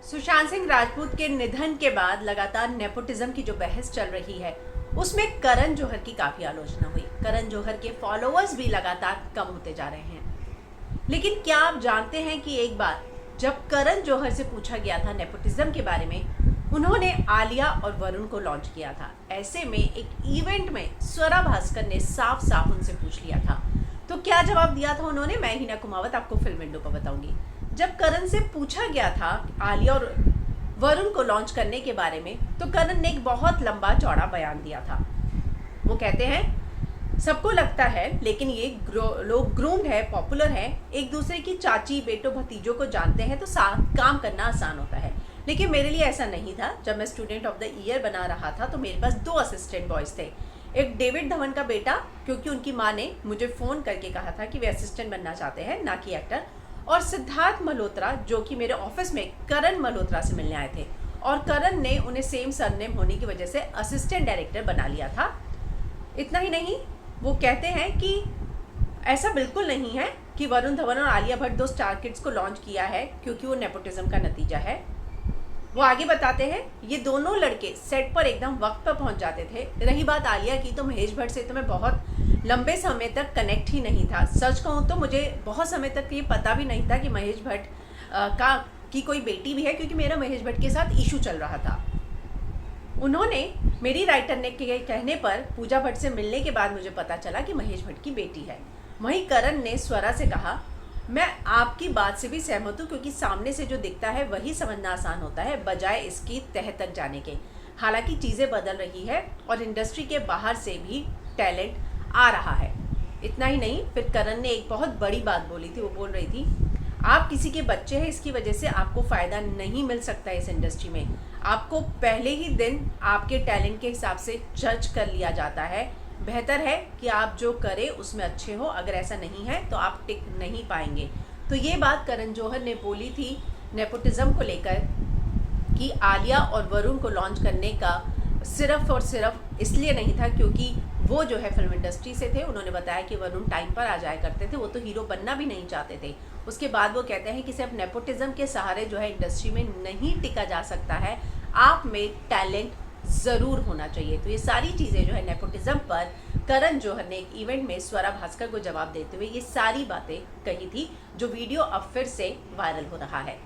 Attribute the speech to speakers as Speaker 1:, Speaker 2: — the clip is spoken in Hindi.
Speaker 1: सुशांत सिंह राजपूत के निधन के बाद लगातार नेपोटिज्म की जो बहस चल रही है उसमें करण जौहर की काफी आलोचना हुई। करण जौहर के फॉलोअर्स भी लगातार कम होते जा रहे हैं। लेकिन क्या आप जानते हैं कि एक बार जब करण जौहर से पूछा गया था नेपोटिज्म के बारे में, उन्होंने आलिया और वरुण को लॉन्च किया था। ऐसे में एक इवेंट में स्वरा भास्कर ने साफ साफ उनसे पूछ लिया था। तो क्या जवाब दिया था उन्होंने, मैं हिना कुमावत आपको फिल्म विंडो पर बताऊंगी। जब करण से पूछा गया था आलिया और वरुण को लॉन्च करने के बारे में, तो करण ने एक बहुत लंबा चौड़ा बयान दिया था। वो कहते हैं सबको लगता है लेकिन ये लोग ग्रूम्ड है, पॉपुलर है, एक दूसरे की चाची बेटों भतीजों को जानते हैं तो साथ काम करना आसान होता है। लेकिन मेरे लिए ऐसा नहीं था। जब मैं स्टूडेंट ऑफ द ईयर बना रहा था तो मेरे पास 2 असिस्टेंट बॉयज थे। एक डेविड धवन का बेटा, क्योंकि उनकी माँ ने मुझे फ़ोन करके कहा था कि वे असिस्टेंट बनना चाहते हैं, ना कि एक्टर, और सिद्धार्थ मल्होत्रा जो कि मेरे ऑफिस में करण मल्होत्रा से मिलने आए थे, और करण ने उन्हें सेम सरनेम होने की वजह से असिस्टेंट डायरेक्टर बना लिया था। इतना ही नहीं, वो कहते हैं कि ऐसा बिल्कुल नहीं है कि वरुण धवन और आलिया भट्ट 2 स्टार किड्स को लॉन्च किया है क्योंकि वो नेपोटिज्म का नतीजा है। वो आगे बताते हैं ये दोनों लड़के सेट पर एकदम वक्त पर पहुंच जाते थे। रही बात आलिया की, तो महेश भट्ट से तो मैं बहुत लंबे समय तक कनेक्ट ही नहीं था। सच कहूँ तो मुझे बहुत समय तक ये पता भी नहीं था कि महेश भट्ट की कोई बेटी भी है, क्योंकि मेरा महेश भट्ट के साथ इशू चल रहा था। उन्होंने, मेरी राइटर ने के कहने पर पूजा भट्ट से मिलने के बाद मुझे पता चला कि महेश भट्ट की बेटी है। वहीं करण ने स्वरा से कहा, मैं आपकी बात से भी सहमत हूँ क्योंकि सामने से जो दिखता है वही समझना आसान होता है बजाय इसकी तह तक जाने के। हालांकि चीज़ें बदल रही है और इंडस्ट्री के बाहर से भी टैलेंट आ रहा है। इतना ही नहीं, फिर करण ने एक बहुत बड़ी बात बोली थी। वो बोल रही थी, आप किसी के बच्चे हैं, इसकी वजह से आपको फ़ायदा नहीं मिल सकता इस इंडस्ट्री में। आपको पहले ही दिन आपके टैलेंट के हिसाब से जज कर लिया जाता है। बेहतर है कि आप जो करें उसमें अच्छे हो, अगर ऐसा नहीं है तो आप टिक नहीं पाएंगे। तो ये बात करण जौहर ने बोली थी नेपोटिज्म को लेकर कि आलिया और वरुण को लॉन्च करने का सिर्फ और सिर्फ इसलिए नहीं था क्योंकि वो जो है फिल्म इंडस्ट्री से थे। उन्होंने बताया कि वरुण टाइम पर आ जाया करते थे, वो तो हीरो बनना भी नहीं चाहते थे। उसके बाद वो कहते हैं कि सिर्फ नेपोटिज्म के सहारे जो है इंडस्ट्री में नहीं टिका जा सकता है, आप में टैलेंट ज़रूर होना चाहिए। तो ये सारी चीज़ें जो है नेपोटिज्म पर करण जौहर ने एक इवेंट में स्वरा भास्कर को जवाब देते हुए ये सारी बातें कही थी, जो वीडियो अब फिर से वायरल हो रहा है।